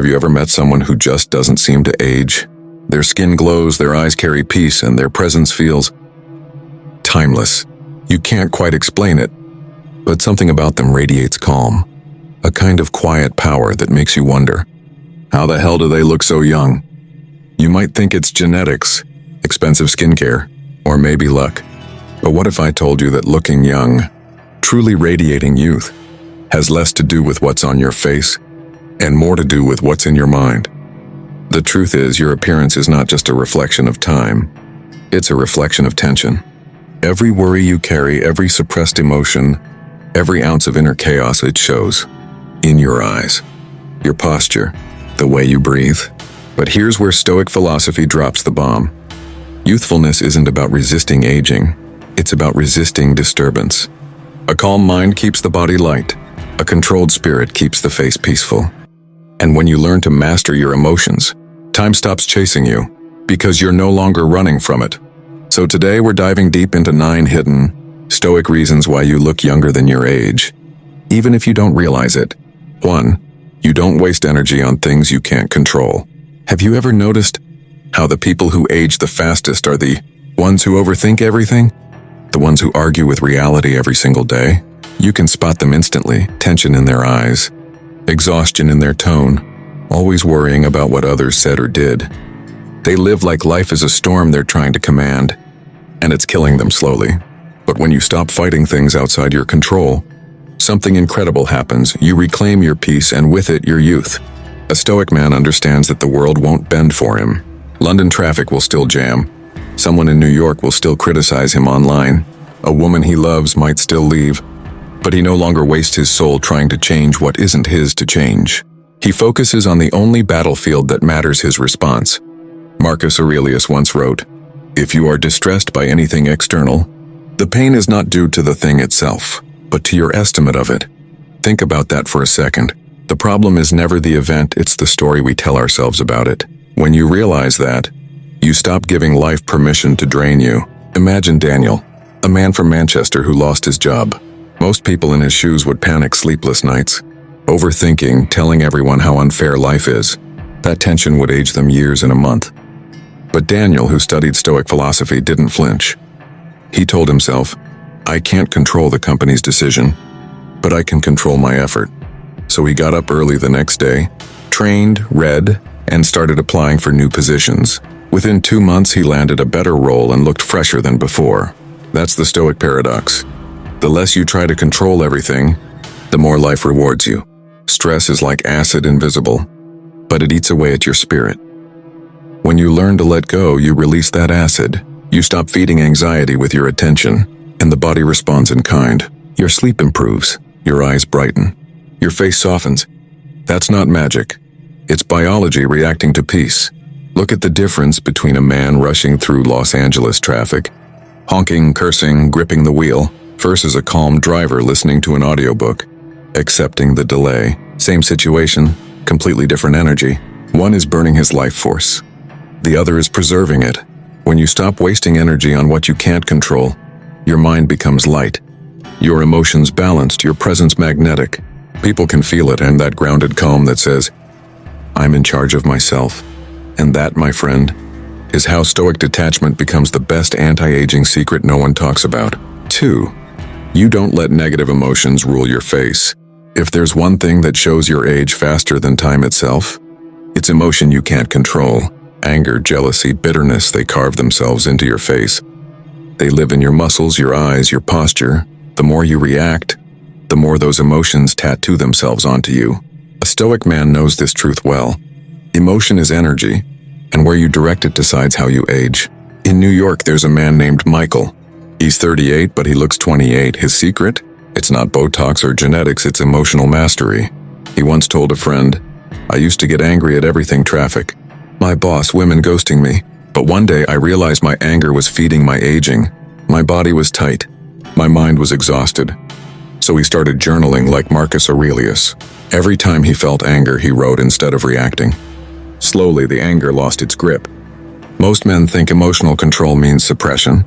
you ever met someone who just doesn't seem to age? Their skin glows, their eyes carry peace, and their presence feels timeless. You can't quite explain it, but something about them radiates calm, a kind of quiet power that makes you wonder, how the hell do they look so young? You might think it's genetics, expensive skincare, or maybe luck. But what if I told you that looking young, truly radiating youth, has less to do with what's on your face and more to do with what's in your mind? The truth is, your appearance is not just a reflection of time, it's a reflection of tension. Every worry you carry, every suppressed emotion, every ounce of inner chaos, it shows in your eyes, your posture, the way you breathe. But here's where Stoic philosophy drops the bomb. Youthfulness isn't about resisting aging, it's about resisting disturbance. A calm mind keeps the body light, a controlled spirit keeps the face peaceful. And when you learn to master your emotions, time stops chasing you, because you're no longer running from it. So today we're diving deep into 9 hidden, Stoic reasons why you look younger than your age, even if you don't realize it. 1. You don't waste energy on things you can't control. Have you ever noticed how the people who age the fastest are the ones who overthink everything? The ones who argue with reality every single day? You can spot them instantly, tension in their eyes, exhaustion in their tone, always worrying about what others said or did. They live like life is a storm they're trying to command, and it's killing them slowly. But when you stop fighting things outside your control, something incredible happens. You reclaim your peace, and with it, your youth. A Stoic man understands that the world won't bend for him. London traffic will still jam. Someone in New York will still criticize him online. A woman he loves might still leave. But he no longer wastes his soul trying to change what isn't his to change. He focuses on the only battlefield that matters: his response. Marcus Aurelius once wrote, "If you are distressed by anything external, the pain is not due to the thing itself, but to your estimate of it." Think about that for a second. The problem is never the event, it's the story we tell ourselves about it. When you realize that, you stop giving life permission to drain you. Imagine Daniel, a man from Manchester who lost his job. Most people in his shoes would panic sleepless nights, overthinking, telling everyone how unfair life is. That tension would age them years in a month. But Daniel, who studied Stoic philosophy, didn't flinch. He told himself, "I can't control the company's decision, but I can control my effort." So he got up early the next day, trained, read, and started applying for new positions. Within 2 months, he landed a better role and looked fresher than before. That's the Stoic paradox. The less you try to control everything, the more life rewards you. Stress is like acid, invisible, but it eats away at your spirit. When you learn to let go, you release that acid. You stop feeding anxiety with your attention, and the body responds in kind. Your sleep improves, your eyes brighten, your face softens. That's not magic. It's biology reacting to peace. Look at the difference between a man rushing through Los Angeles traffic, honking, cursing, gripping the wheel, versus a calm driver listening to an audiobook, accepting the delay. Same situation, completely different energy. One is burning his life force. The other is preserving it. When you stop wasting energy on what you can't control, your mind becomes light. Your emotions balanced, your presence magnetic. People can feel it, and that grounded calm that says, "I'm in charge of myself." And that, my friend, is how Stoic detachment becomes the best anti-aging secret no one talks about. 2. You don't let negative emotions rule your face. If there's one thing that shows your age faster than time itself, it's emotion you can't control. Anger, jealousy, bitterness, they carve themselves into your face. They live in your muscles, your eyes, your posture. The more you react, the more those emotions tattoo themselves onto you. A Stoic man knows this truth well. Emotion is energy, and where you direct it decides how you age. In New York, there's a man named Michael. He's 38, but he looks 28. His secret? It's not Botox or genetics, it's emotional mastery. He once told a friend, "I used to get angry at everything: traffic, my boss, women ghosting me. But one day I realized my anger was feeding my aging. My body was tight. My mind was exhausted." So he started journaling like Marcus Aurelius. Every time he felt anger, he wrote instead of reacting. Slowly, the anger lost its grip. Most men think emotional control means suppression.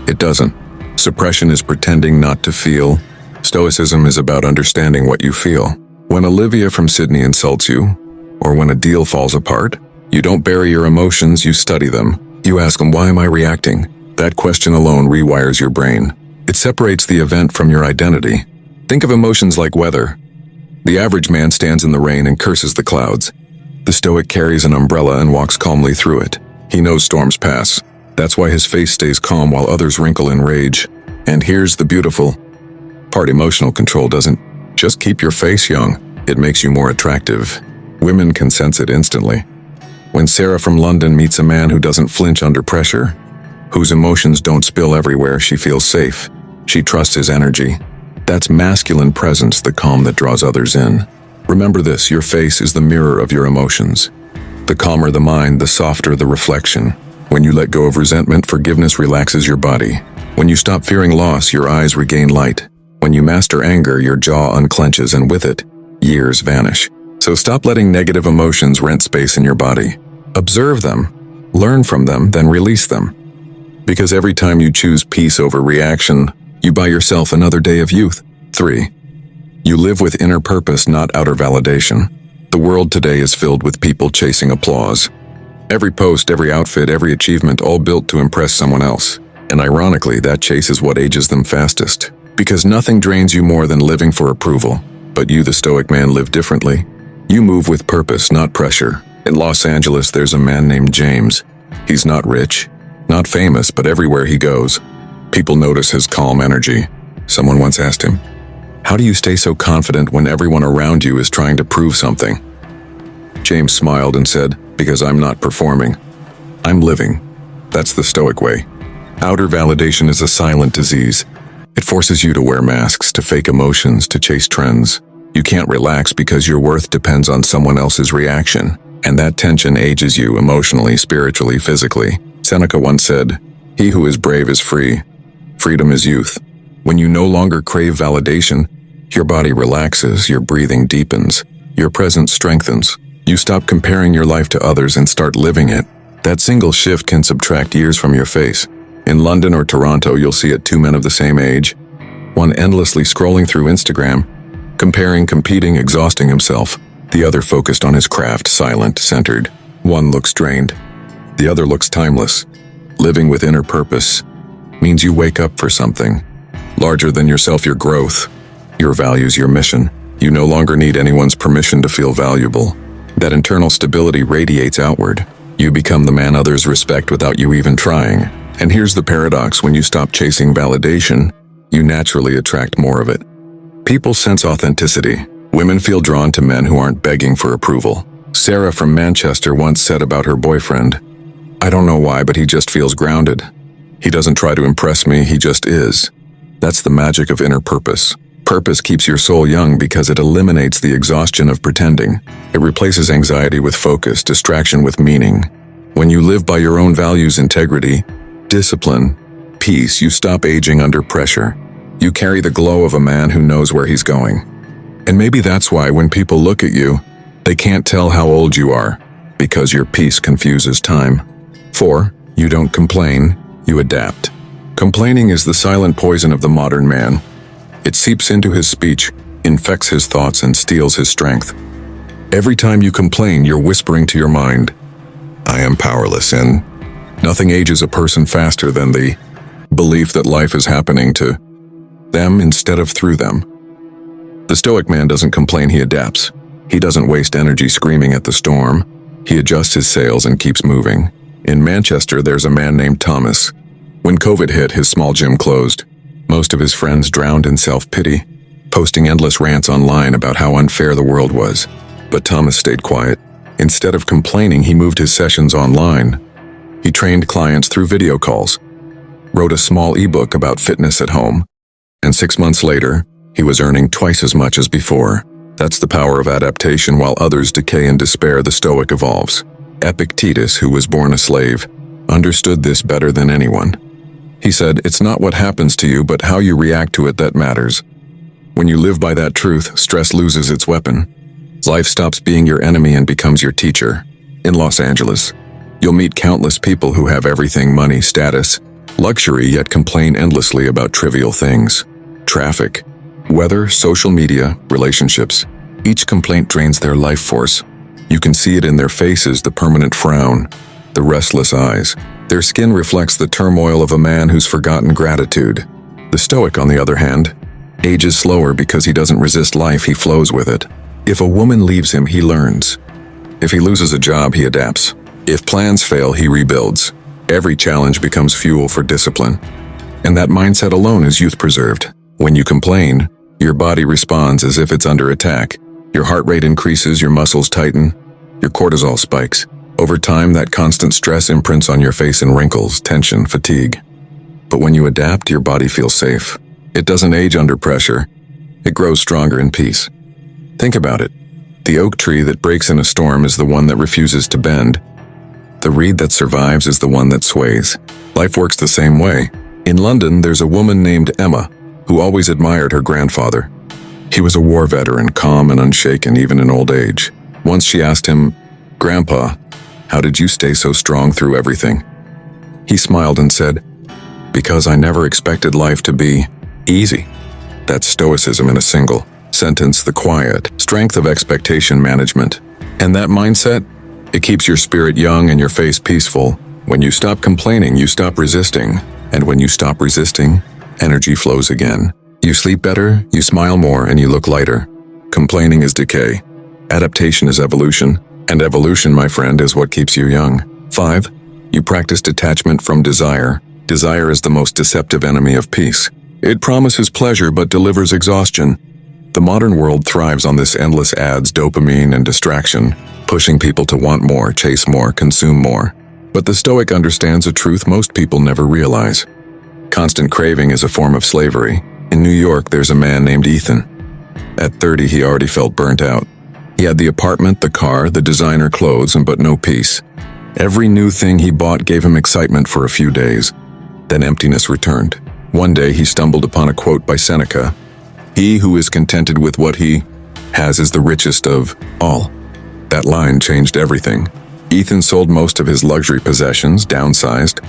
It doesn't. Suppression is pretending not to feel. Stoicism is about understanding what you feel. When Olivia from Sydney insults you, Or when a deal falls apart, you don't bury your emotions, you study them. You ask them, why am I reacting? That question alone rewires your brain. It separates the event from your identity. Think of emotions like weather. The average man stands in the rain and curses the clouds. The Stoic carries an umbrella and walks calmly through it. He knows storms pass. That's why his face stays calm while others wrinkle in rage. And here's the beautiful part: emotional control doesn't just keep your face young, it makes you more attractive. Women can sense it instantly. When Sarah from London meets a man who doesn't flinch under pressure, whose emotions don't spill everywhere, she feels safe. She trusts his energy. That's masculine presence, the calm that draws others in. Remember this, your face is the mirror of your emotions. The calmer the mind, the softer the reflection. When you let go of resentment, forgiveness relaxes your body. When you stop fearing loss, your eyes regain light. When you master anger, your jaw unclenches, and with it, years vanish. So stop letting negative emotions rent space in your body. Observe them, learn from them, then release them. Because every time you choose peace over reaction, you buy yourself another day of youth. 3. You live with inner purpose, not outer validation. The world today is filled with people chasing applause. Every post, every outfit, every achievement, all built to impress someone else. And ironically, that chase is what ages them fastest. Because nothing drains you more than living for approval. But you, the Stoic man, live differently. You move with purpose, not pressure. In Los Angeles, there's a man named James. He's not rich, not famous, but everywhere he goes, people notice his calm energy. Someone once asked him, "How do you stay so confident when everyone around you is trying to prove something?" James smiled and said, "Because I'm not performing. I'm living." That's the Stoic way. Outer validation is a silent disease. It forces you to wear masks, to fake emotions, to chase trends. You can't relax because your worth depends on someone else's reaction. And that tension ages you emotionally, spiritually, physically. Seneca once said, "He who is brave is free. Freedom is youth." When you no longer crave validation, your body relaxes, your breathing deepens, your presence strengthens. You stop comparing your life to others and start living it. That single shift can subtract years from your face. In London or Toronto, you'll see it: two men of the same age, one endlessly scrolling through Instagram, comparing, competing, exhausting himself. The other focused on his craft, silent, centered. One looks drained. The other looks timeless. Living with inner purpose means you wake up for something larger than yourself, your growth, your values, your mission. You no longer need anyone's permission to feel valuable. That internal stability radiates outward. You become the man others respect without you even trying. And here's the paradox: when you stop chasing validation, you naturally attract more of it. People sense authenticity. Women feel drawn to men who aren't begging for approval. Sarah from Manchester once said about her boyfriend, "I don't know why, but he just feels grounded. He doesn't try to impress me, he just is." That's the magic of inner purpose. Purpose keeps your soul young because it eliminates the exhaustion of pretending. It replaces anxiety with focus, distraction with meaning. When you live by your own values, integrity, discipline, peace, you stop aging under pressure. You carry the glow of a man who knows where he's going. And maybe that's why when people look at you, they can't tell how old you are, because your peace confuses time. 4. You don't complain, you adapt. Complaining is the silent poison of the modern man. It seeps into his speech, infects his thoughts, and steals his strength. Every time you complain, you're whispering to your mind, "I am powerless," and nothing ages a person faster than the belief that life is happening to them instead of through them. The Stoic man doesn't complain, he adapts. He doesn't waste energy screaming at the storm. He adjusts his sails and keeps moving. In Manchester, there's a man named Thomas. When COVID hit, his small gym closed. Most of his friends drowned in self-pity, posting endless rants online about how unfair the world was. But Thomas stayed quiet. Instead of complaining, he moved his sessions online. He trained clients through video calls, wrote a small ebook about fitness at home, and 6 months later, he was earning twice as much as before. That's the power of adaptation. While others decay in despair, the Stoic evolves. Epictetus, who was born a slave, understood this better than anyone. He said, "It's not what happens to you, but how you react to it that matters." When you live by that truth, stress loses its weapon. Life stops being your enemy and becomes your teacher. In Los Angeles, you'll meet countless people who have everything: money, status, luxury, yet complain endlessly about trivial things. Traffic, weather, social media, relationships. Each complaint drains their life force. You can see it in their faces, the permanent frown, the restless eyes. Their skin reflects the turmoil of a man who's forgotten gratitude. The Stoic, on the other hand, ages slower because he doesn't resist life, he flows with it. If a woman leaves him, he learns. If he loses a job, he adapts. If plans fail, he rebuilds. Every challenge becomes fuel for discipline. And that mindset alone is youth preserved. When you complain, your body responds as if it's under attack. Your heart rate increases, your muscles tighten, your cortisol spikes. Over time, that constant stress imprints on your face in wrinkles, tension, fatigue. But when you adapt, your body feels safe. It doesn't age under pressure. It grows stronger in peace. Think about it. The oak tree that breaks in a storm is the one that refuses to bend. The reed that survives is the one that sways. Life works the same way. In London, there's a woman named Emma who always admired her grandfather. He was a war veteran, calm and unshaken even in old age. Once she asked him, "Grandpa, how did you stay so strong through everything?" He smiled and said, "Because I never expected life to be easy." That's stoicism in a single sentence, the quiet strength of expectation management. And that mindset, it keeps your spirit young and your face peaceful. When you stop complaining, you stop resisting. And when you stop resisting, energy flows again. You sleep better, you smile more, and you look lighter. Complaining is decay. Adaptation is evolution. And evolution, my friend, is what keeps you young. 5. You practice detachment from desire. Desire is the most deceptive enemy of peace. It promises pleasure but delivers exhaustion. The modern world thrives on this endless ads, dopamine, and distraction, pushing people to want more, chase more, consume more. But the Stoic understands a truth most people never realize. Constant craving is a form of slavery. In New York, there's a man named Ethan. At 30, he already felt burnt out. He had the apartment, the car, the designer clothes, but no peace. Every new thing he bought gave him excitement for a few days. Then emptiness returned. One day, he stumbled upon a quote by Seneca. "He who is contented with what he has is the richest of all." That line changed everything. Ethan sold most of his luxury possessions, downsized,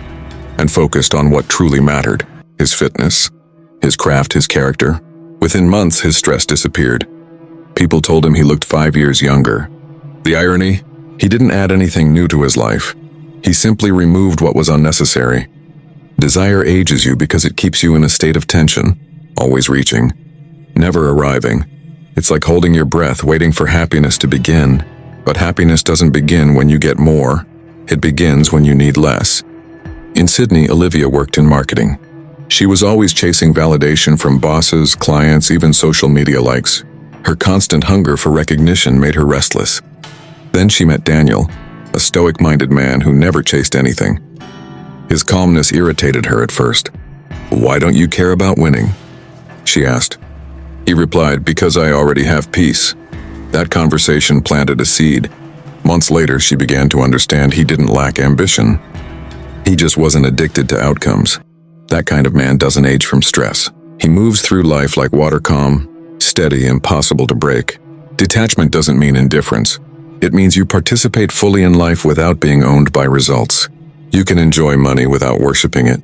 and focused on what truly mattered: his fitness, his craft, his character. Within months, his stress disappeared. People told him he looked 5 years younger. The irony? He didn't add anything new to his life. He simply removed what was unnecessary. Desire ages you because it keeps you in a state of tension, always reaching, never arriving. It's like holding your breath, waiting for happiness to begin. But happiness doesn't begin when you get more. It begins when you need less. In Sydney, Olivia worked in marketing. She was always chasing validation from bosses, clients, even social media likes. Her constant hunger for recognition made her restless. Then she met Daniel, a stoic-minded man who never chased anything. His calmness irritated her at first. "Why don't you care about winning?" she asked. He replied, "Because I already have peace." That conversation planted a seed. Months later, she began to understand he didn't lack ambition. He just wasn't addicted to outcomes. That kind of man doesn't age from stress. He moves through life like water, calm, steady, impossible to break. Detachment doesn't mean indifference. It means you participate fully in life without being owned by results. You can enjoy money without worshiping it,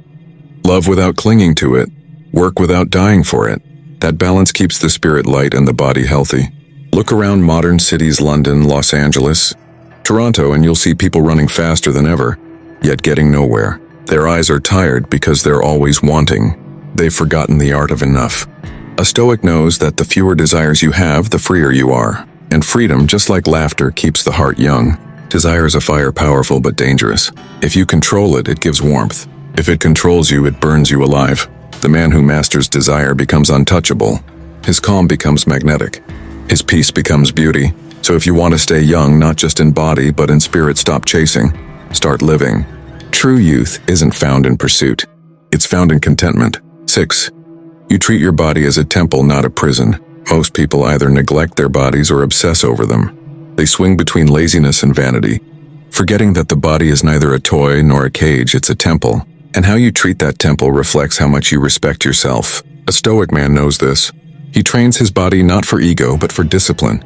love without clinging to it, work without dying for it. That balance keeps the spirit light and the body healthy. Look around modern cities, London, Los Angeles, Toronto, and you'll see people running faster than ever, yet getting nowhere. Their eyes are tired because they're always wanting. They've forgotten the art of enough. A Stoic knows that the fewer desires you have, the freer you are. And freedom, just like laughter, keeps the heart young. Desire is a fire, powerful but dangerous. If you control it, it gives warmth. If it controls you, it burns you alive. The man who masters desire becomes untouchable. His calm becomes magnetic. His peace becomes beauty. So if you want to stay young, not just in body, but in spirit, stop chasing. Start living. True youth isn't found in pursuit. It's found in contentment. 6. You treat your body as a temple, not a prison. Most people either neglect their bodies or obsess over them. They swing between laziness and vanity, forgetting that the body is neither a toy nor a cage, it's a temple. And how you treat that temple reflects how much you respect yourself. A Stoic man knows this. He trains his body not for ego, but for discipline.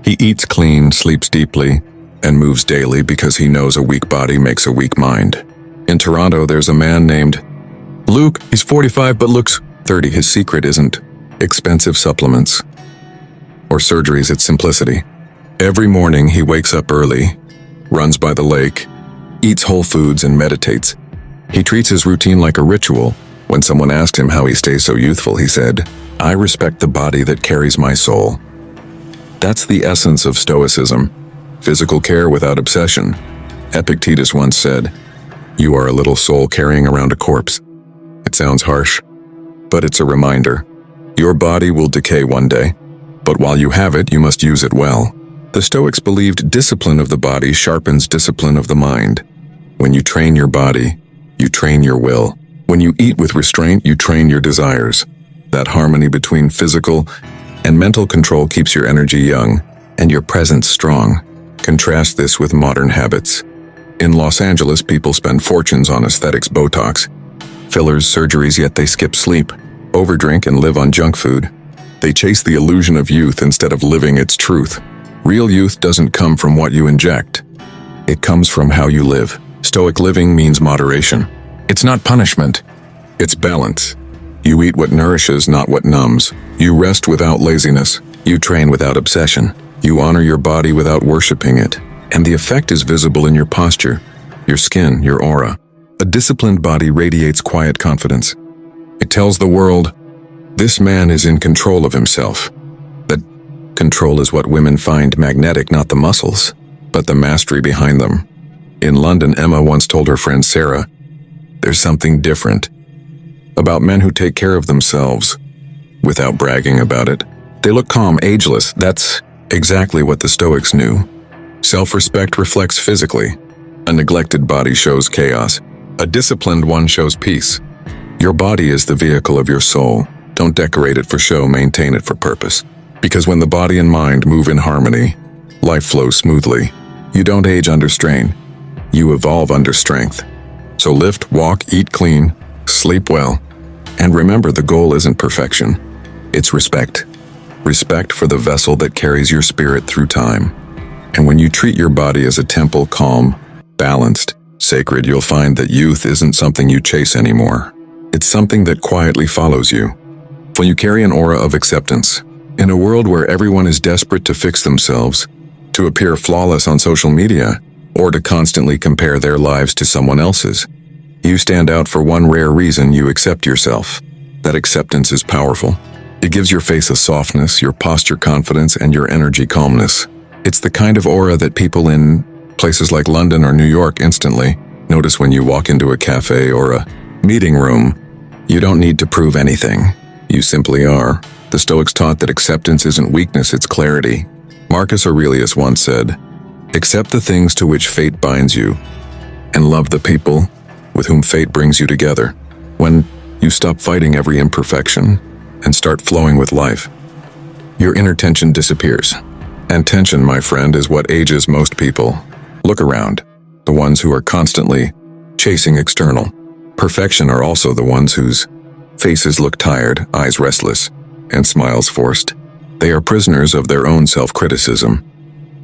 He eats clean, sleeps deeply, and moves daily because he knows a weak body makes a weak mind. In Toronto, there's a man named Luke. He's 45 but looks 30. His secret isn't expensive supplements or surgeries, it's simplicity. Every morning he wakes up early, runs by the lake, eats whole foods and meditates. He treats his routine like a ritual. When someone asked him how he stays so youthful, he said, "I respect the body that carries my soul." That's the essence of Stoicism, physical care without obsession. Epictetus once said, "You are a little soul carrying around a corpse." It sounds harsh, but it's a reminder. Your body will decay one day, but while you have it, you must use it well. The Stoics believed discipline of the body sharpens discipline of the mind. When you train your body, you train your will. When you eat with restraint, you train your desires. That harmony between physical and mental control keeps your energy young and your presence strong. Contrast this with modern habits. In Los Angeles, people spend fortunes on aesthetics, Botox, fillers, surgeries, yet they skip sleep, overdrink, and live on junk food. They chase the illusion of youth instead of living its truth. Real youth doesn't come from what you inject. It comes from how you live. Stoic living means moderation. It's not punishment. It's balance. You eat what nourishes, not what numbs. You rest without laziness. You train without obsession. You honor your body without worshiping it. And the effect is visible in your posture, your skin, your aura. A disciplined body radiates quiet confidence. It tells the world, this man is in control of himself. That control is what women find magnetic, not the muscles, but the mastery behind them. In London, Emma once told her friend Sarah, "There's something different about men who take care of themselves without bragging about it. They look calm, ageless." That's exactly what the Stoics knew. Self-respect reflects physically. A neglected body shows chaos. A disciplined one shows peace. Your body is the vehicle of your soul. Don't decorate it for show, maintain it for purpose. Because when the body and mind move in harmony, life flows smoothly. You don't age under strain. You evolve under strength. So lift, walk, eat clean, sleep well. And remember, the goal isn't perfection. It's respect. Respect for the vessel that carries your spirit through time. And when you treat your body as a temple, calm, balanced, sacred, you'll find that youth isn't something you chase anymore. It's something that quietly follows you. When you carry an aura of acceptance, in a world where everyone is desperate to fix themselves, to appear flawless on social media, or to constantly compare their lives to someone else's, you stand out for one rare reason: you accept yourself. That acceptance is powerful. It gives your face a softness, your posture confidence, and your energy calmness. It's the kind of aura that people in places like London or New York instantly notice when you walk into a cafe or a meeting room. You don't need to prove anything. You simply are. The Stoics taught that acceptance isn't weakness, it's clarity. Marcus Aurelius once said, "Accept the things to which fate binds you, and love the people with whom fate brings you together." When you stop fighting every imperfection and start flowing with life, your inner tension disappears. And tension, my friend, is what ages most people. Look around. The ones who are constantly chasing external perfection are also the ones whose faces look tired, eyes restless, and smiles forced. They are prisoners of their own self-criticism.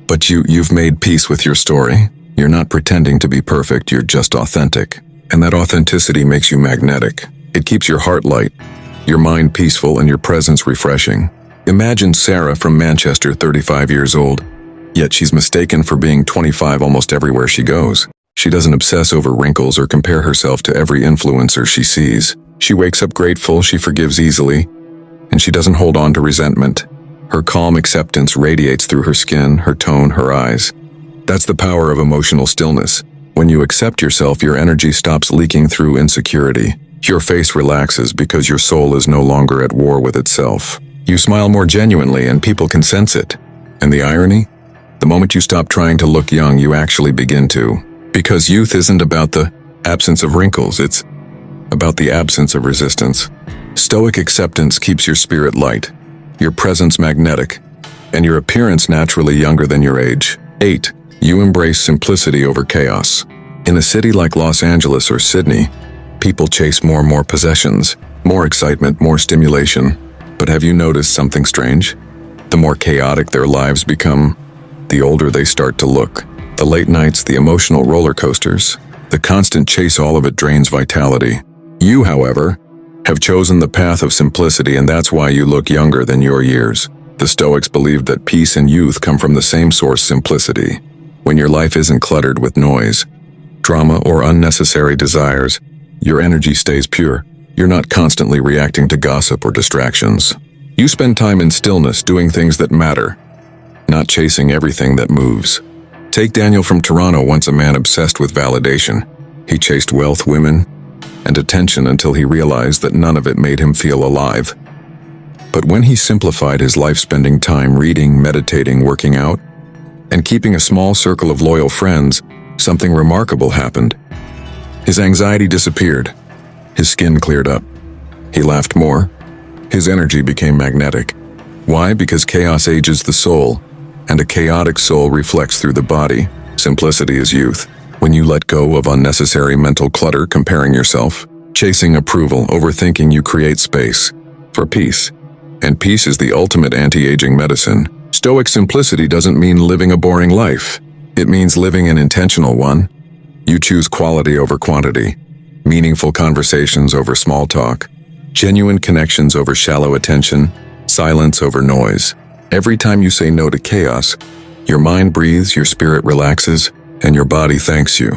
But you've made peace with your story. You're not pretending to be perfect, you're just authentic. And that authenticity makes you magnetic. It keeps your heart light, your mind peaceful, and your presence refreshing. Imagine Sarah from Manchester, 35 years old, yet she's mistaken for being 25 almost everywhere she goes. She doesn't obsess over wrinkles or compare herself to every influencer she sees. She wakes up grateful, she forgives easily, and she doesn't hold on to resentment. Her calm acceptance radiates through her skin, her tone, her eyes. That's the power of emotional stillness. When you accept yourself, your energy stops leaking through insecurity. Your face relaxes because your soul is no longer at war with itself. You smile more genuinely and people can sense it. And the irony? The moment you stop trying to look young, you actually begin to. Because youth isn't about the absence of wrinkles, it's about the absence of resistance. Stoic acceptance keeps your spirit light, your presence magnetic, and your appearance naturally younger than your age. 8. You embrace simplicity over chaos. In a city like Los Angeles or Sydney, people chase more and more possessions, more excitement, more stimulation. But have you noticed something strange? The more chaotic their lives become, the older they start to look. The late nights, the emotional roller coasters, the constant chase, all of it drains vitality. You, however, have chosen the path of simplicity, and that's why you look younger than your years. The Stoics believed that peace and youth come from the same source: simplicity. When your life isn't cluttered with noise, drama, or unnecessary desires, your energy stays pure. You're not constantly reacting to gossip or distractions. You spend time in stillness doing things that matter, not chasing everything that moves. Take Daniel from Toronto, once a man obsessed with validation. He chased wealth, women, and attention until he realized that none of it made him feel alive. But when he simplified his life, spending time reading, meditating, working out, and keeping a small circle of loyal friends, something remarkable happened. His anxiety disappeared. His skin cleared up. He laughed more. His energy became magnetic. Why? Because chaos ages the soul, and a chaotic soul reflects through the body. Simplicity is youth. When you let go of unnecessary mental clutter, comparing yourself, chasing approval, overthinking, you create space for peace. And peace is the ultimate anti-aging medicine. Stoic simplicity doesn't mean living a boring life. It means living an intentional one. You choose quality over quantity, meaningful conversations over small talk, genuine connections over shallow attention, silence over noise. Every time you say no to chaos, your mind breathes, your spirit relaxes, and your body thanks you.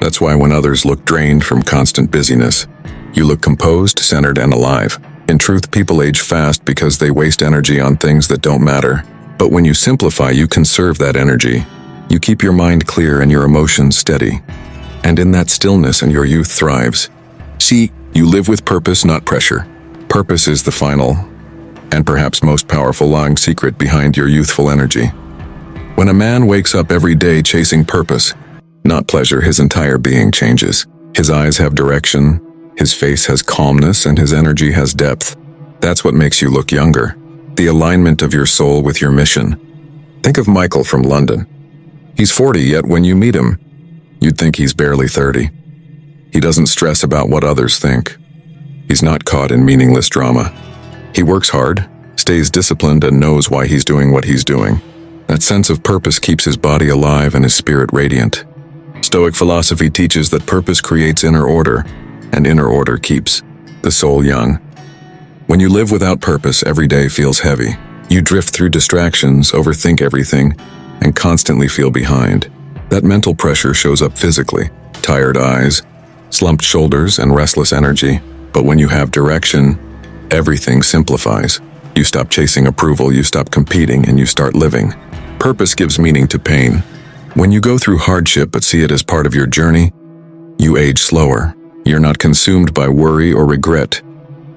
That's why when others look drained from constant busyness, you look composed, centered, and alive. In truth, people age fast because they waste energy on things that don't matter. But when you simplify, you conserve that energy. You keep your mind clear and your emotions steady. And in that stillness, and your youth thrives. See, you live with purpose, not pressure. Purpose is the final, and perhaps most powerful, lying secret behind your youthful energy. When a man wakes up every day chasing purpose, not pleasure, his entire being changes. His eyes have direction, his face has calmness, and his energy has depth. That's what makes you look younger. The alignment of your soul with your mission. Think of Michael from London. He's 40, yet when you meet him, you'd think he's barely 30. He doesn't stress about what others think. He's not caught in meaningless drama. He works hard, stays disciplined, and knows why he's doing what he's doing. That sense of purpose keeps his body alive and his spirit radiant. Stoic philosophy teaches that purpose creates inner order, and inner order keeps the soul young. When you live without purpose, every day feels heavy. You drift through distractions, overthink everything, and constantly feel behind. That mental pressure shows up physically: tired eyes, slumped shoulders, and restless energy. But when you have direction, everything simplifies. You stop chasing approval, you stop competing, and you start living. Purpose gives meaning to pain. When you go through hardship but see it as part of your journey, you age slower. You're not consumed by worry or regret.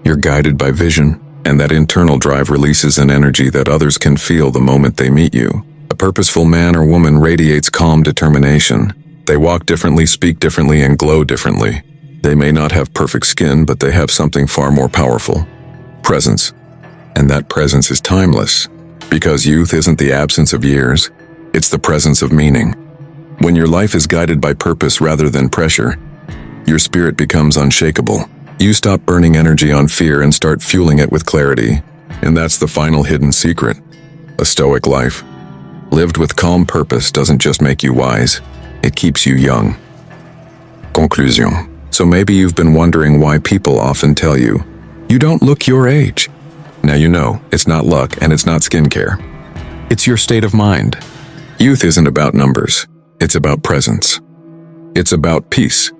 You're guided by vision, and that internal drive releases an energy that others can feel the moment they meet you. A purposeful man or woman radiates calm determination. They walk differently, speak differently, and glow differently. They may not have perfect skin, but they have something far more powerful: presence. And that presence is timeless. Because youth isn't the absence of years, it's the presence of meaning. When your life is guided by purpose rather than pressure, your spirit becomes unshakable. You stop burning energy on fear and start fueling it with clarity. And that's the final hidden secret: a stoic life. Lived with calm purpose doesn't just make you wise, it keeps you young. Conclusion. So maybe you've been wondering why people often tell you, you don't look your age. Now you know, it's not luck and it's not skincare. It's your state of mind. Youth isn't about numbers, it's about presence. It's about peace.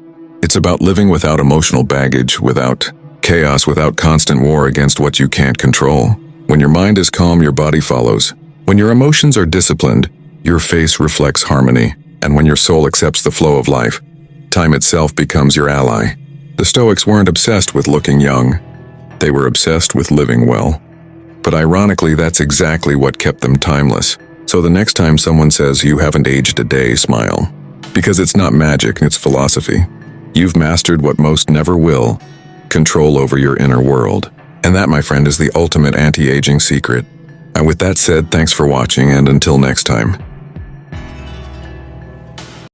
It's about living without emotional baggage, without chaos, without constant war against what you can't control. When your mind is calm, your body follows. When your emotions are disciplined, your face reflects harmony. And when your soul accepts the flow of life, time itself becomes your ally. The Stoics weren't obsessed with looking young. They were obsessed with living well. But ironically, that's exactly what kept them timeless. So the next time someone says you haven't aged a day, smile. Because it's not magic, it's philosophy. You've mastered what most never will: control over your inner world. And that, my friend, is the ultimate anti-aging secret. And with that said, thanks for watching, and until next time.